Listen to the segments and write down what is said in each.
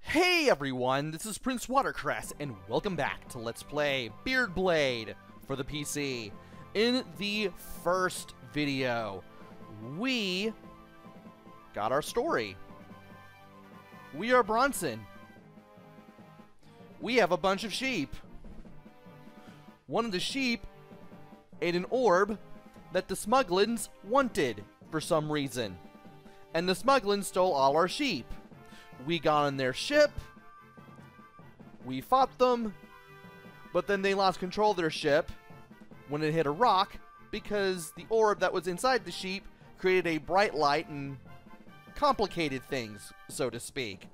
Hey everyone, this is PrinceWatercress, and welcome back to Let's Play Beard Blade for the PC. In the first video, we got our story. We are Bronson. We have a bunch of sheep. One of the sheep ate an orb that the Smugglins wanted for some reason, and the Smugglins stole all our sheep. We got on their ship, we fought them, but then they lost control of their ship when it hit a rock because the orb that was inside the sheep created a bright light and complicated things, so to speak.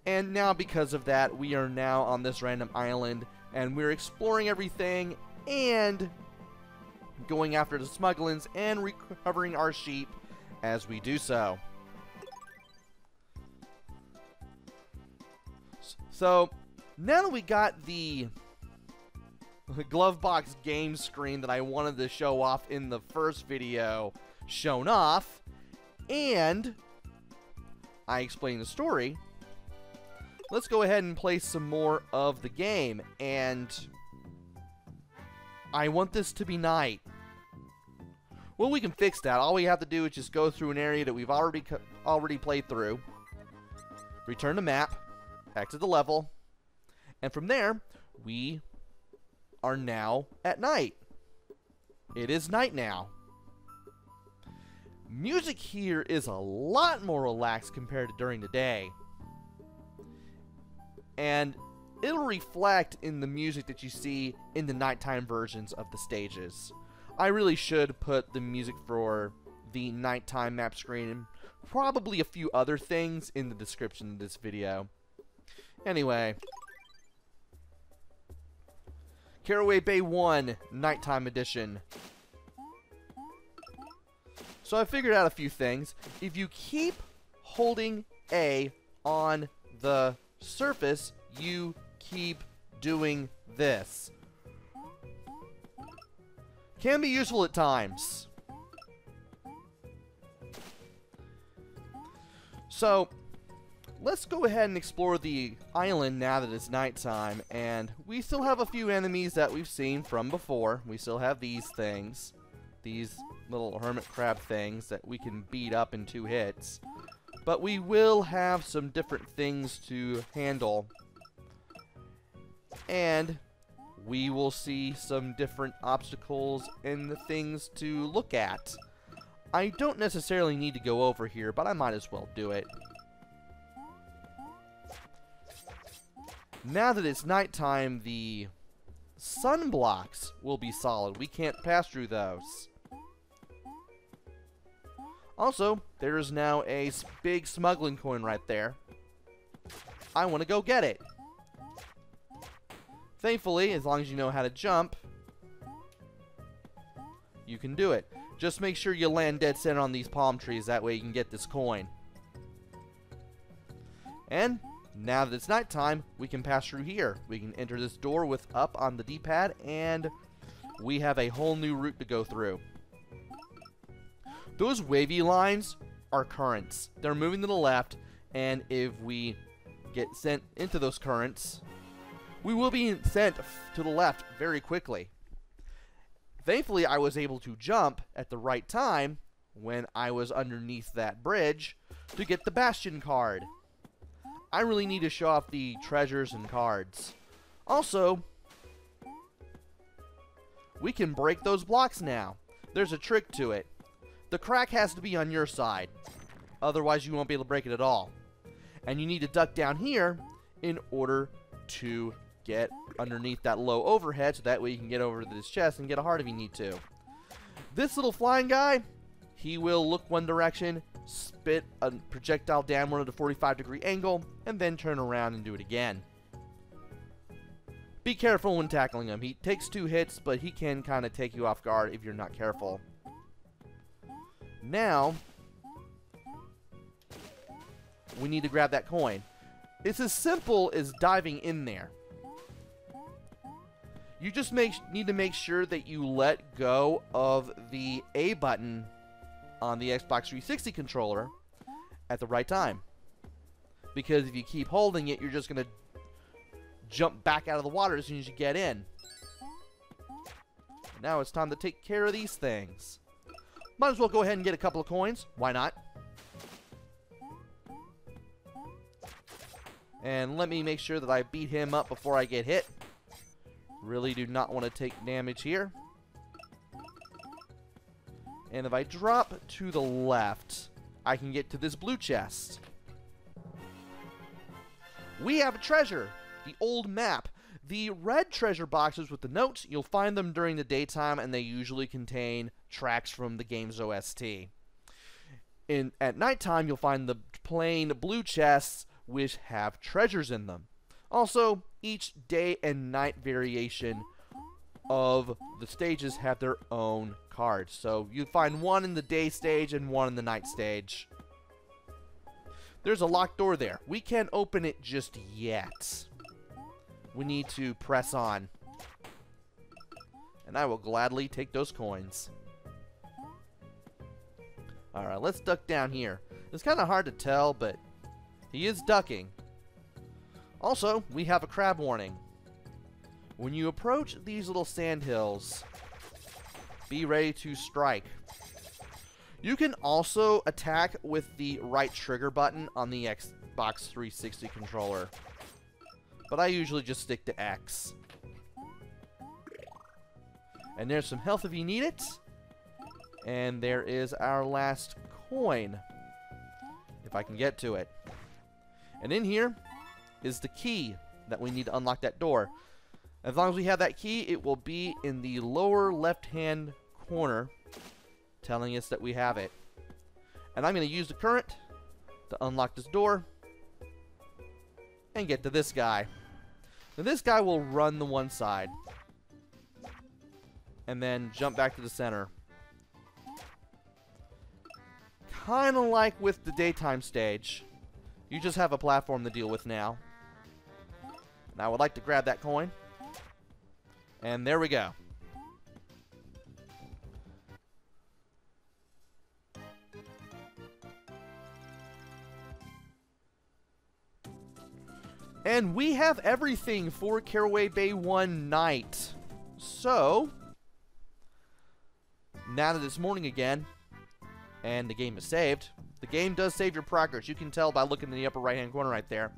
And now because of that, we are now on this random island and we're exploring everything and going after the Smugglins and recovering our sheep as we do so. So, now that we got the glove box game screen that I wanted to show off in the first video shown off, and I explained the story, let's go ahead and play some more of the game. And I want this to be night. Well, we can fix that. All we have to do is just go through an area that we've already played through, return to map, exit the level, and from there, we are now at night. It is night now. Music here is a lot more relaxed compared to during the day. And it'll reflect in the music that you see in the nighttime versions of the stages. I really should put the music for the nighttime map screen and probably a few other things in the description of this video. Anyway, Caraway Bay 1, Nighttime Edition. So I figured out a few things. If you keep holding A on the surface, you keep doing this. Can be useful at times. So, let's go ahead and explore the island now that it's nighttime, and we still have a few enemies that we've seen from before. We still have these things, these little hermit crab things that we can beat up in 2 hits. But we will have some different things to handle, and we will see some different obstacles and things to look at. I don't necessarily need to go over here, but I might as well do it. Now that it's nighttime, the sun blocks will be solid. We can't pass through those. Also, there is now a big smuggling coin right there. I want to go get it. Thankfully, as long as you know how to jump, you can do it. Just make sure you land dead center on these palm trees. That way you can get this coin. And now that it's nighttime, we can pass through here. We can enter this door with up on the D-pad, and we have a whole new route to go through. Those wavy lines are currents. They're moving to the left, and if we get sent into those currents, we will be sent to the left very quickly. Thankfully, I was able to jump at the right time when I was underneath that bridge to get the Bastion card. I really need to show off the treasures and cards. Also, we can break those blocks now. There's a trick to it. The crack has to be on your side. Otherwise, you won't be able to break it at all. And you need to duck down here in order to get underneath that low overhead, so that way you can get over to this chest and get a heart if you need to. This little flying guy, he will look one direction, spit a projectile downward at a 45-degree angle, and then turn around and do it again. Be careful when tackling him. He takes 2 hits, but he can kind of take you off guard if you're not careful. Now, we need to grab that coin. It's as simple as diving in there. You just need to make sure that you let go of the A button on the Xbox 360 controller at the right time. because if you keep holding it, you're just going to jump back out of the water as soon as you get in. Now it's time to take care of these things. Might as well go ahead and get a couple of coins. Why not? And let me make sure that I beat him up before I get hit. Really do not want to take damage here. And if I drop to the left, I can get to this blue chest. We have a treasure. The old map. The red treasure boxes with the notes, you'll find them during the daytime, and they usually contain tracks from the game's OST. At nighttime, you'll find the plain blue chests which have treasures in them. Also, each day and night variation of the stages have their own cards. So you find one in the day stage and one in the night stage. There's a locked door there. We can't open it just yet. We need to press on. And I will gladly take those coins. Alright, let's duck down here. It's kind of hard to tell, but he is ducking. Also, we have a crab warning. When you approach these little sand hills, be ready to strike. You can also attack with the right trigger button on the Xbox 360 controller. But I usually just stick to X. And there's some health if you need it. And there is our last coin, if I can get to it. And in here is the key that we need to unlock that door. As long as we have that key, it will be in the lower left-hand corner, telling us that we have it. And I'm going to use the current to unlock this door and get to this guy. Now this guy will run the one side and then jump back to the center. Kind of like with the daytime stage. You just have a platform to deal with now. Now I would like to grab that coin. And there we go. And we have everything for Caraway Bay 1 night. So, now that it's morning again, and the game is saved, the game does save your progress. You can tell by looking in the upper right-hand corner right there.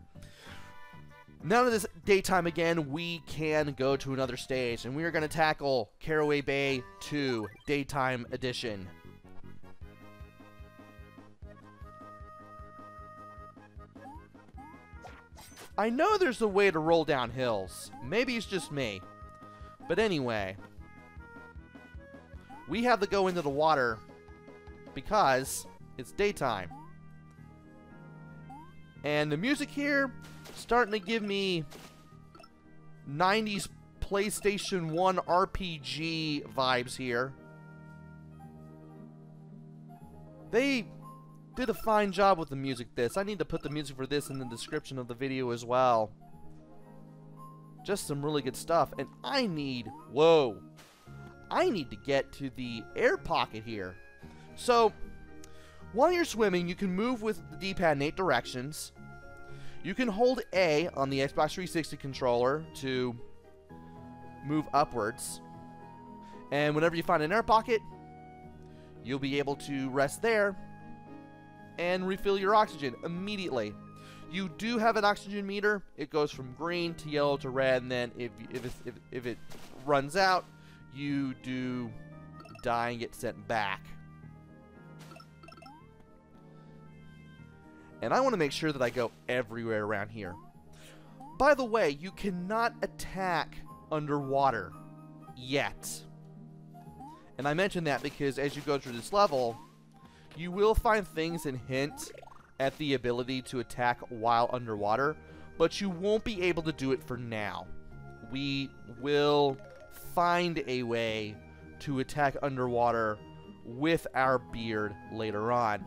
Now that it's daytime again, we can go to another stage, and we are going to tackle Caraway Bay 2 Daytime Edition. I know there's a way to roll down hills. Maybe it's just me. But anyway, we have to go into the water because it's daytime. And the music here starting to give me 90s PlayStation 1 RPG vibes here. They did a fine job with the music this. I need to put the music for this in the description of the video as well. Just some really good stuff. And I need, whoa, I need to get to the air pocket here. So, while you're swimming, you can move with the D-pad in 8 directions. You can hold A on the Xbox 360 controller to move upwards. And whenever you find an air pocket, you'll be able to rest there and refill your oxygen immediately. You do have an oxygen meter. It goes from green to yellow to red, and then if it runs out, you do die and get sent back. And I want to make sure that I go everywhere around here. By the way, you cannot attack underwater yet. And I mention that because as you go through this level, you will find things and hint at the ability to attack while underwater, but you won't be able to do it for now. We will find a way to attack underwater with our beard later on.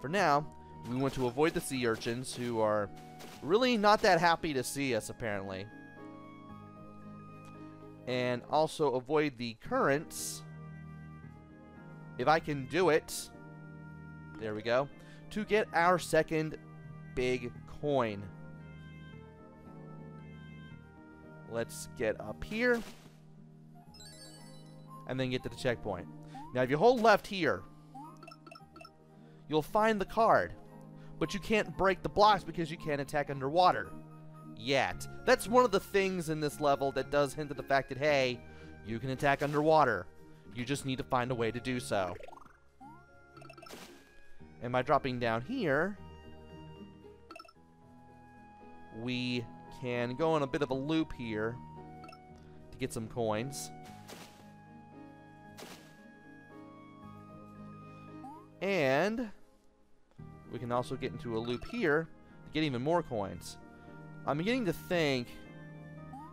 For now, we want to avoid the sea urchins, who are really not that happy to see us, apparently. And also avoid the currents, if I can do it. There we go. To get our second big coin. Let's get up here. And then get to the checkpoint. Now, if you hold left here, you'll find the card. But you can't break the blocks because you can't attack underwater. Yet. That's one of the things in this level that does hint at the fact that, hey, you can attack underwater. You just need to find a way to do so. And by dropping down here, we can go on a bit of a loop here to get some coins. And we can also get into a loop here to get even more coins. I'm beginning to think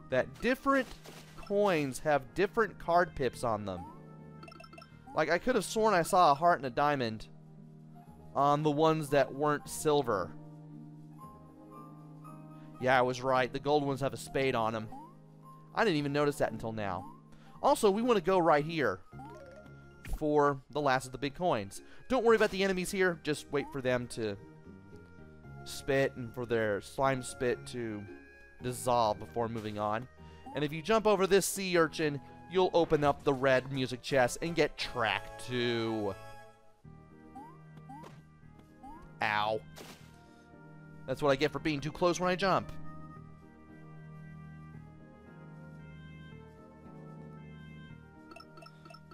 that different coins have different card pips on them. Like, I could have sworn I saw a heart and a diamond on the ones that weren't silver. Yeah, I was right. The gold ones have a spade on them. I didn't even notice that until now. Also, we want to go right here for the last of the big coins. Don't worry about the enemies here. Just wait for them to spit and for their slime spit to dissolve before moving on. And if you jump over this sea urchin, you'll open up the red music chest and get track 2. Ow. That's what I get for being too close when I jump.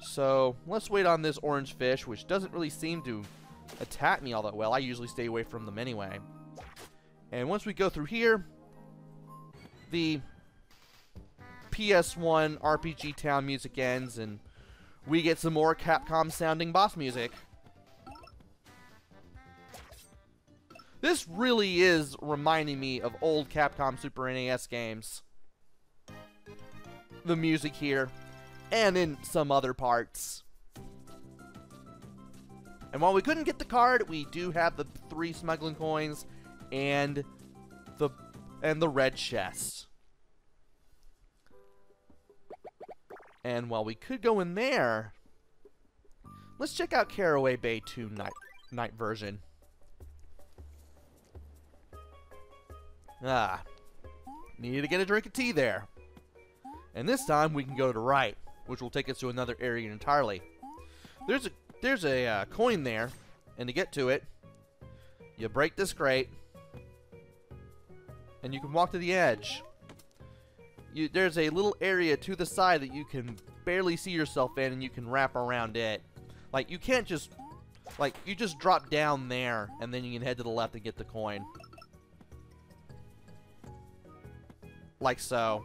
So, let's wait on this orange fish, which doesn't really seem to attack me all that well. I usually stay away from them anyway. And once we go through here, the PS1 RPG Town music ends, and we get some more Capcom-sounding boss music. This really is reminding me of old Capcom Super NES games. The music here, and in some other parts. And while we couldn't get the card, we do have the 3 smuggling coins and the red chest. And while we could go in there, let's check out Caraway Bay 2 night version. Ah, needed to get a drink of tea there. And this time we can go to the right, which will take us to another area entirely. There's a coin there, and to get to it, you break this crate, and you can walk to the edge. There's a little area to the side that you can barely see yourself in, and you can wrap around it. Like, you can't just, like, you just drop down there, and then you can head to the left and get the coin. Like so.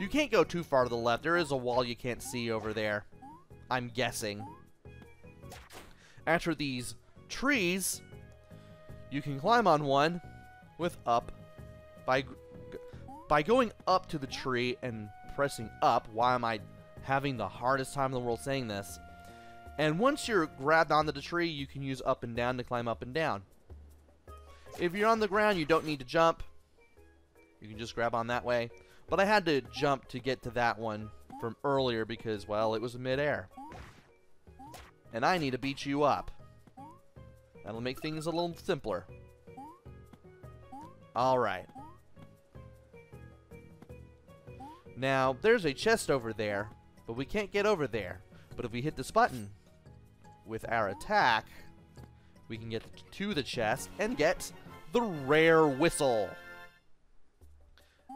You can't go too far to the left. There is a wall you can't see over there, I'm guessing. After these trees, you can climb on one with up by going up to the tree and pressing up. Why am I having the hardest time in the world saying this? And once you're grabbed onto the tree, you can use up and down to climb up and down. If you're on the ground, you don't need to jump. You can just grab on that way. But I had to jump to get to that one from earlier because, well, it was midair. And I need to beat you up. That'll make things a little simpler. Alright. Now, there's a chest over there, but we can't get over there. But if we hit this button with our attack, we can get to the chest and get the rare whistle.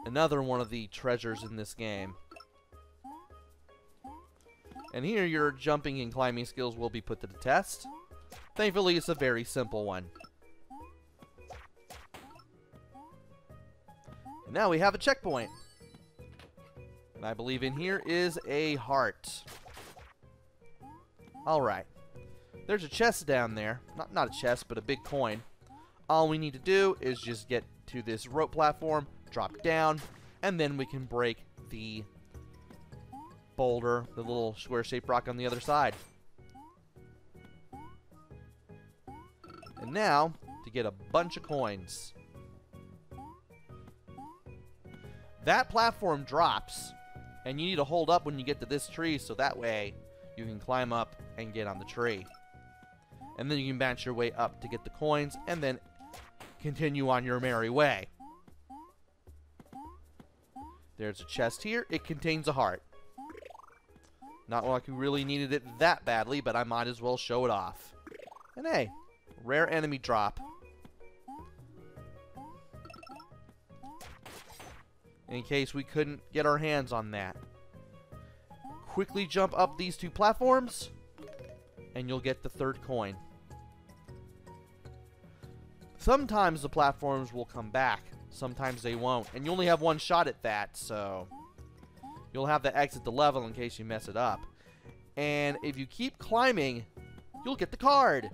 Another one of the treasures in this game. And here your jumping and climbing skills will be put to the test. Thankfully, it's a very simple one. And now we have a checkpoint. And I believe in here is a heart. Alright. There's a chest down there. Not a chest, but a big coin. All we need to do is just get to this rope platform, drop down, and then we can break the boulder, the little square-shaped rock on the other side. And now, to get a bunch of coins. That platform drops, and you need to hold up when you get to this tree, so that way you can climb up and get on the tree. And then you can bounce your way up to get the coins, and then continue on your merry way. There's a chest here. It contains a heart. Not like we really needed it that badly, but I might as well show it off. And hey, rare enemy drop. In case we couldn't get our hands on that. Quickly jump up these 2 platforms, and you'll get the 3rd coin. Sometimes the platforms will come back. Sometimes they won't. And you only have 1 shot at that, so you'll have to exit the level in case you mess it up. And if you keep climbing, you'll get the card.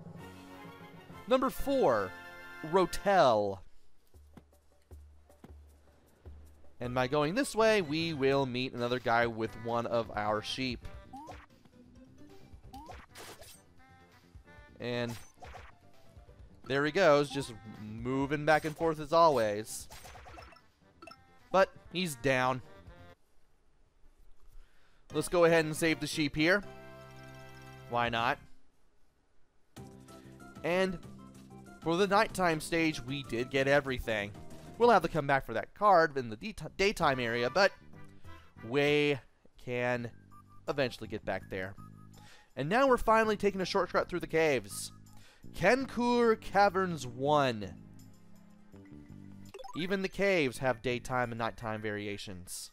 Number 4, Rotel. And by going this way, we will meet another guy with one of our sheep. And there he goes, just moving back and forth as always. But he's down. Let's go ahead and save the sheep here. Why not? And for the nighttime stage, we did get everything. We'll have to come back for that card in the daytime area, but we can eventually get back there. And now we're finally taking a shortcut through the caves. Kenkur Caverns 1. Even the caves have daytime and nighttime variations.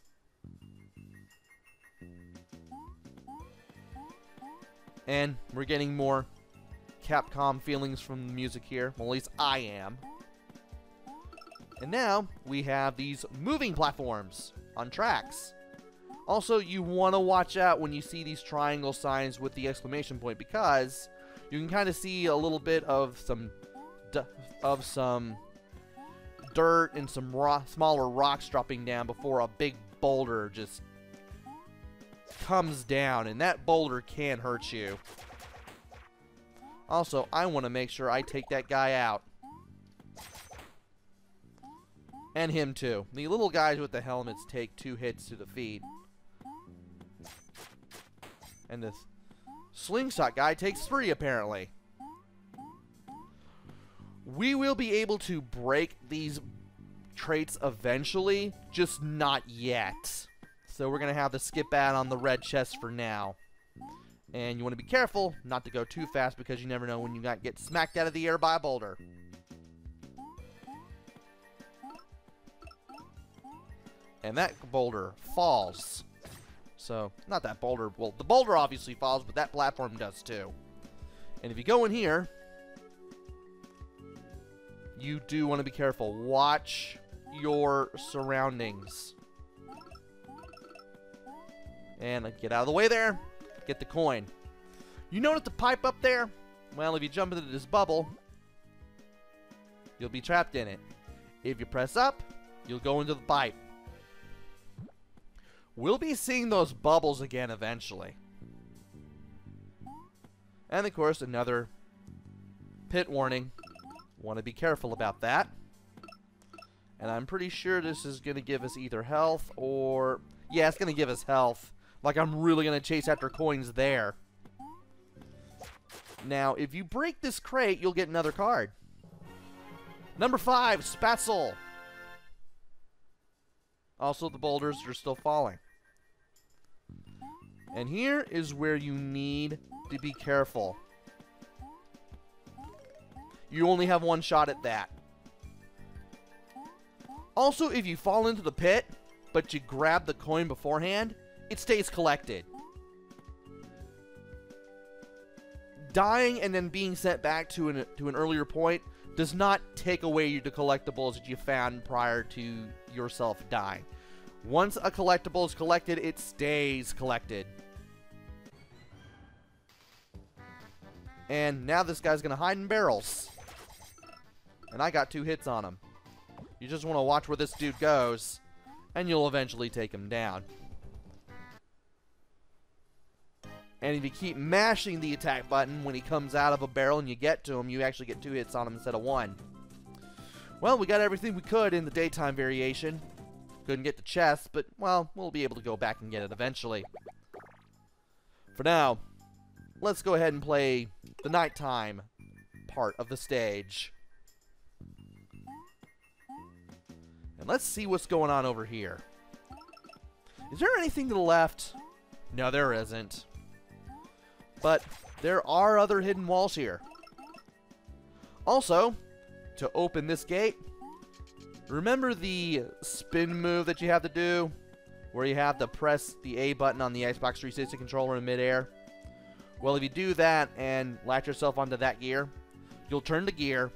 And we're getting more Capcom feelings from the music here. Well, at least I am. And now we have these moving platforms on tracks. Also, you want to watch out when you see these triangle signs with the exclamation point, because you can kind of see a little bit of some dirt and some smaller rocks dropping down before a big boulder just comes down, and that boulder can hurt you. Also, I want to make sure I take that guy out. And him too. The little guys with the helmets take 2 hits to the feet. And this slingshot guy takes 3 apparently. We will be able to break these traits eventually, just not yet. So we're going to have to skip out on the red chest for now. And you want to be careful not to go too fast, because you never know when you might get smacked out of the air by a boulder. And that boulder falls. So, not that boulder. Well, the boulder obviously falls, but that platform does too. And if you go in here, you do want to be careful. Watch your surroundings. And get out of the way there. Get the coin. You notice the pipe up there? Well, if you jump into this bubble, you'll be trapped in it. If you press up, you'll go into the pipe. We'll be seeing those bubbles again eventually. And of course, another pit warning. Want to be careful about that. And I'm pretty sure this is going to give us either health or... yeah, it's going to give us health. Like I'm really going to chase after coins there. Now, if you break this crate, you'll get another card. Number 5, Spatzel. Also, the boulders are still falling. And here is where you need to be careful. You only have 1 shot at that. Also, if you fall into the pit, but you grab the coin beforehand, it stays collected. Dying and then being sent back to an earlier point does not take away the collectibles that you found prior to yourself dying. Once a collectible is collected, it stays collected. And now this guy's going to hide in barrels. And I got 2 hits on him. You just want to watch where this dude goes, and you'll eventually take him down. And if you keep mashing the attack button when he comes out of a barrel and you get to him, you actually get 2 hits on him instead of 1. Well, we got everything we could in the daytime variation. Couldn't get the chest, but, well, we'll be able to go back and get it eventually. For now, let's go ahead and play the nighttime part of the stage. let's see what's going on over here. Is there anything to the left? No, there isn't. But there are other hidden walls here. Also, to open this gate, remember the spin move that you have to do? Where you have to press the A button on the Xbox 360 controller in midair? Well, if you do that and latch yourself onto that gear, you'll turn the gear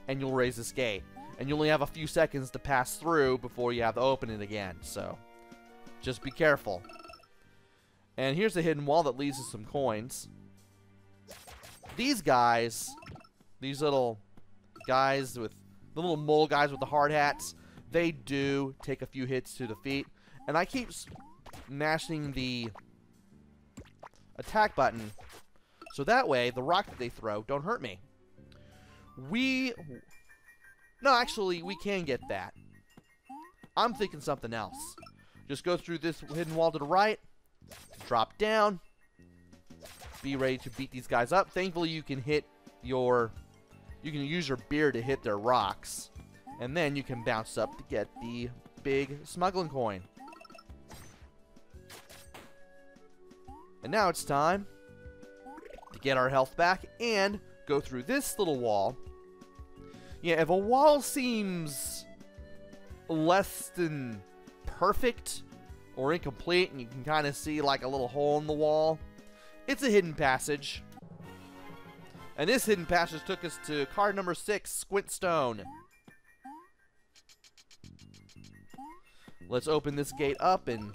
and you'll raise this gate. And you only have a few seconds to pass through before you have to open it again. So, just be careful. And here's a hidden wall that leads to some coins. These guys, these little guys with the little mole guys with the hard hats, they do take a few hits to the feet. And I keep mashing the attack button so that way the rock that they throw don't hurt me. No, actually, we can get that. I'm thinking something else. Just go through this hidden wall to the right, drop down, be ready to beat these guys up. Thankfully, you can use your beard to hit their rocks, and then you can bounce up to get the big smuggling coin. And now it's time to get our health back and go through this little wall. Yeah, if a wall seems less than perfect or incomplete and you can kind of see like a little hole in the wall, it's a hidden passage. And this hidden passage took us to card number 6, Squint Stone. Let's open this gate up and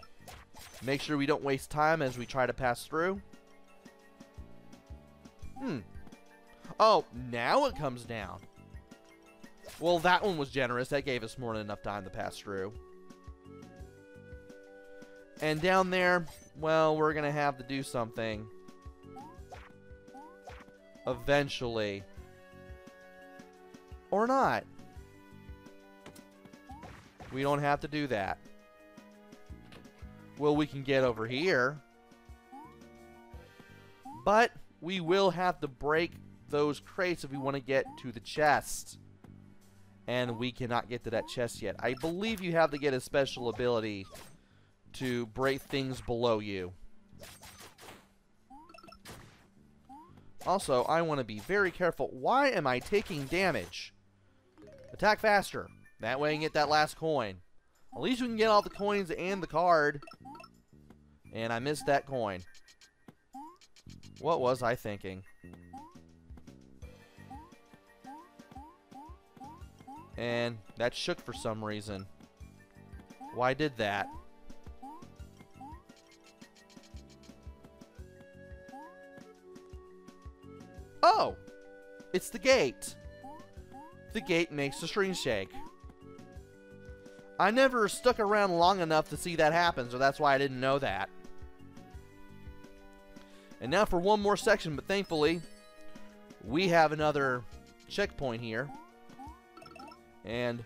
make sure we don't waste time as we try to pass through. Oh, now it comes down. Well, that one was generous. That gave us more than enough time to pass through. And down there, well, we're going to have to do something. Eventually. Or not. We don't have to do that. Well, we can get over here. But we will have to break those crates if we want to get to the chest. And we cannot get to that chest yet. I believe you have to get a special ability to break things below you. Also, I want to be very careful. Why am I taking damage? Attack faster. That way I can get that last coin. At least we can get all the coins and the card. And I missed that coin. What was I thinking? And that shook for some reason. Why did that? Oh! It's the gate. The gate makes the screen shake. I never stuck around long enough to see that happen, so that's why I didn't know that. And now for one more section, but thankfully, we have another checkpoint here. And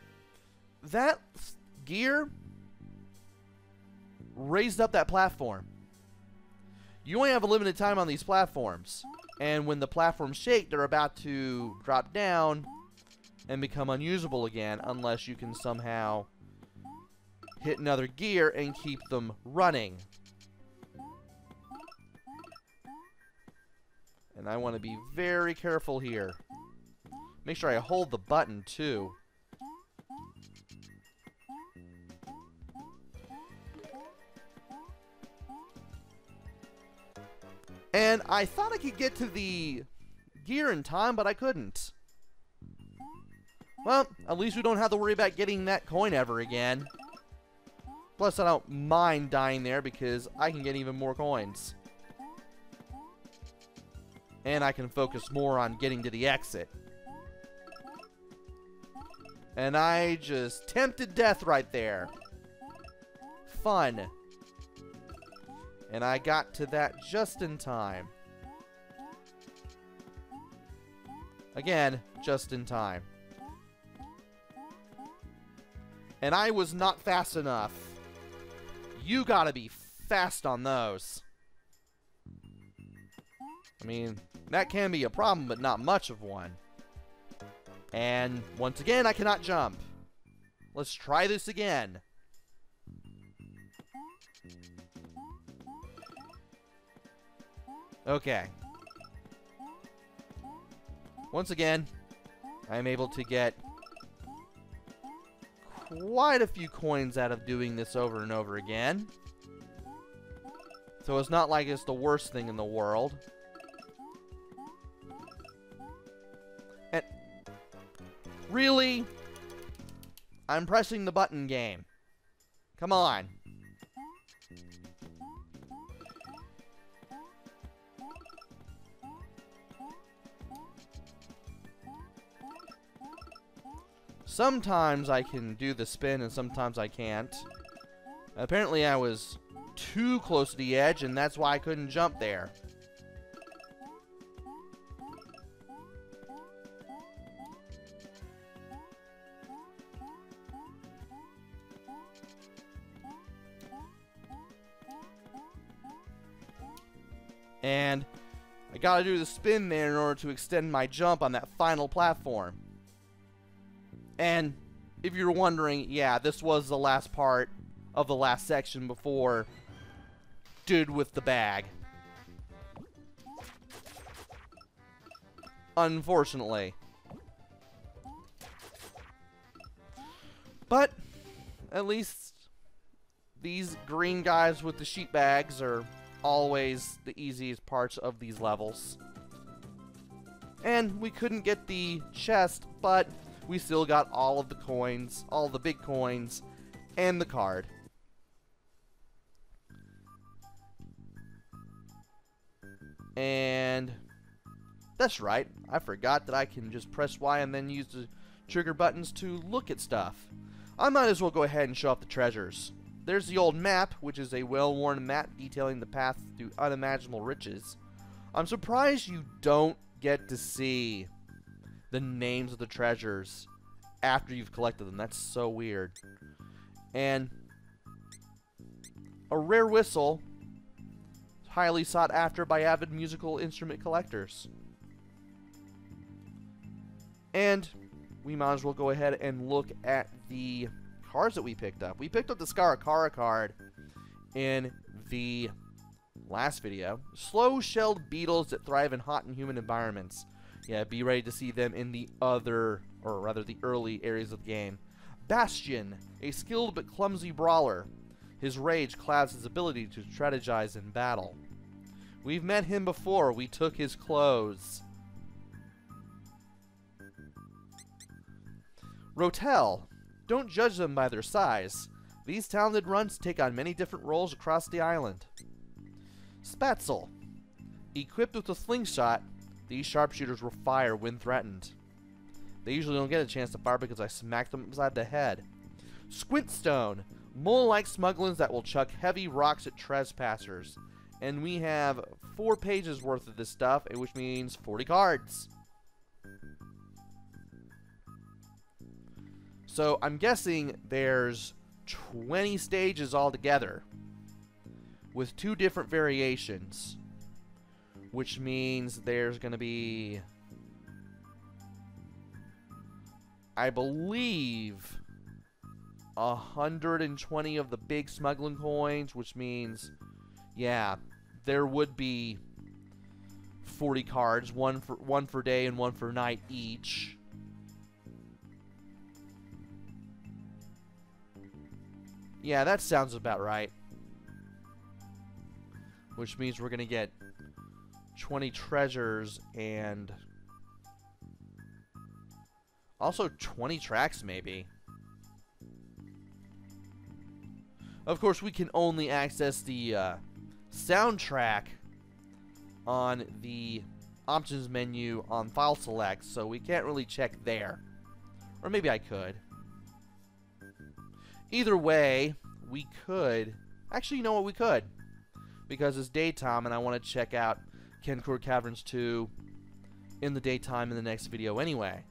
that gear raised up that platform. You only have a limited time on these platforms. And when the platforms shake, they're about to drop down and become unusable again unless you can somehow hit another gear and keep them running. And I want to be very careful here. Make sure I hold the button too. And I thought I could get to the gear in time, but I couldn't. Well, at least we don't have to worry about getting that coin ever again. Plus, I don't mind dying there because I can get even more coins. And I can focus more on getting to the exit. And I just tempted death right there. Fun. And I got to that just in time. Again, just in time. And I was not fast enough. You gotta be fast on those. I mean, that can be a problem, but not much of one. And once again, I cannot jump. Let's try this again. Okay. Once again, I'm able to get quite a few coins out of doing this over and over again. So it's not like it's the worst thing in the world. And really, I'm pressing the button game. Come on. Sometimes I can do the spin and sometimes I can't. Apparently I was too close to the edge and that's why I couldn't jump there. And I gotta do the spin there in order to extend my jump on that final platform. And if you're wondering, yeah, this was the last part of the last section before Dude with the Bag. Unfortunately. But at least these green guys with the sheep bags are always the easiest parts of these levels. And we couldn't get the chest, but we still got all of the coins, all the big coins, and the card. And that's right, I forgot that I can just press Y and then use the trigger buttons to look at stuff. I might as well go ahead and show off the treasures. There's the old map, which is a well-worn map detailing the path to unimaginable riches. I'm surprised you don't get to see the names of the treasures after you've collected them. That's so weird. And a rare whistle, highly sought after by avid musical instrument collectors. And we might as well go ahead and look at the cards that we picked up. We picked up the Scaraway card in the last video. Slow-shelled beetles that thrive in hot and humid environments. Yeah, be ready to see them in the other, or rather the early areas of the game. Bastion, a skilled but clumsy brawler. His rage clouds his ability to strategize in battle. We've met him before. We took his clothes. Rotel. Don't judge them by their size. These talented runts take on many different roles across the island. Spatzel. Equipped with a slingshot, these sharpshooters will fire when threatened. They usually don't get a chance to fire because I smacked them upside the head. Squintstone. Mole-like smugglers that will chuck heavy rocks at trespassers. And we have 4 pages worth of this stuff, which means 40 cards. So I'm guessing there's 20 stages altogether with 2 different variations, which means there's going to be, I believe, 120 of the big smuggling coins, which means, yeah, there would be 40 cards, one for day and one for night each. Yeah, that sounds about right. Which means we're going to get 20 treasures and also 20 tracks maybe. Of course, we can only access the soundtrack on the options menu on file select, so we can't really check there. Or maybe I could. Either way, we could. Actually, you know what? We could. Because it's daytime and I want to check out Kencore Caverns 2 in the daytime in the next video anyway.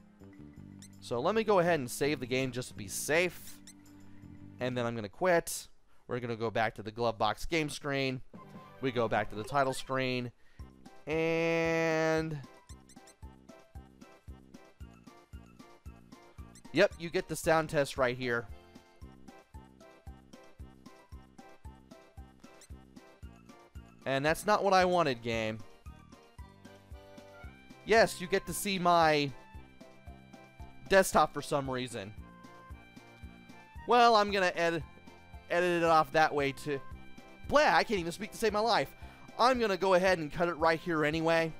So let me go ahead and save the game just to be safe. And then I'm going to quit. We're going to go back to the glove box game screen. We go back to the title screen. And Yep, you get the sound test right here. And that's not what I wanted, game. Yes, you get to see my desktop for some reason. Well, I'm gonna edit it off that way too. Blah, I can't even speak to save my life. I'm gonna go ahead and cut it right here anyway.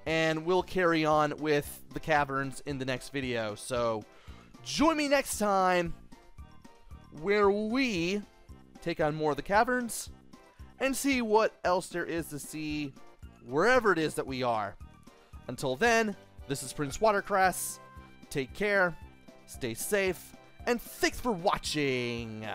And we'll carry on with the caverns in the next video. So, join me next time where we take on more of the caverns and see what else there is to see wherever it is that we are. Until then, this is PrinceWatercress. Take care, stay safe, and thanks for watching!